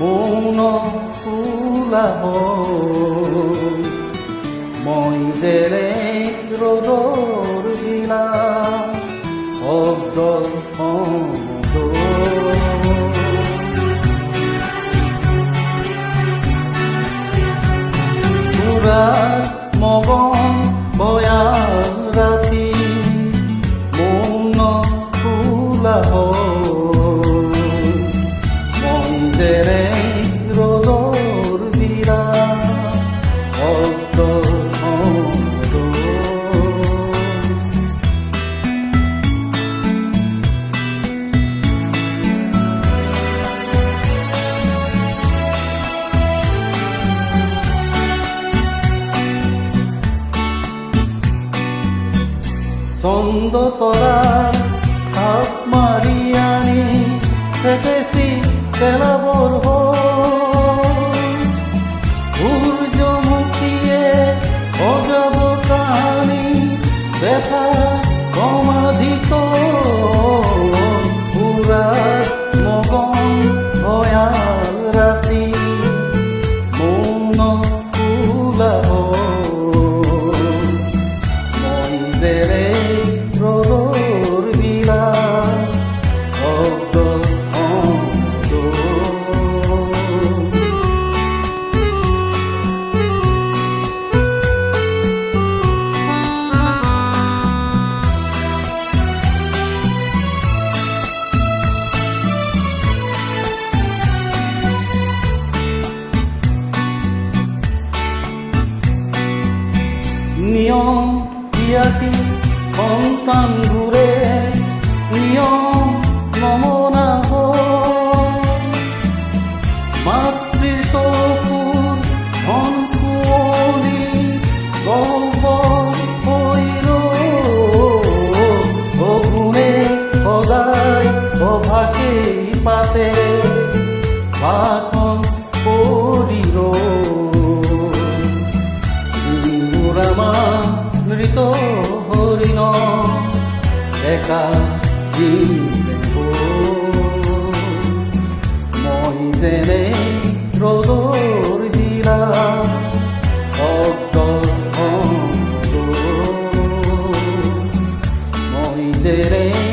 মৌন ফুলা মই যেনে ৰ'দৰ দিনা শব্দ মগন বয়াল ৰাতি মৌন ফুলা মই যেনে ৰ'দৰ দিনা শব্দ চন্দ তৰাই থাপ মাৰি আনি থেকেছি পেলাবৰ সূৰ্যমুখীয়ে সজাব কানি ব্যথা সমাধিত পুৰা মগন ভয়াল ৰাতি মৌন ফুলা মই যেনে ৰ'দৰ দিনা শব্দ নিয়ম ইয়াতি সন্তানবোৰে নিয়ম নমনা মাতৃ চকুৰ ধন কুঁৱলী গহ্বৰ হৈ ৰগুণে সদায় সভাকেই পাতে ভাষণ কৰি মৃত হৰিণ একা মই যেনে ৰ'দৰ দিনা শব্দ মই যেনে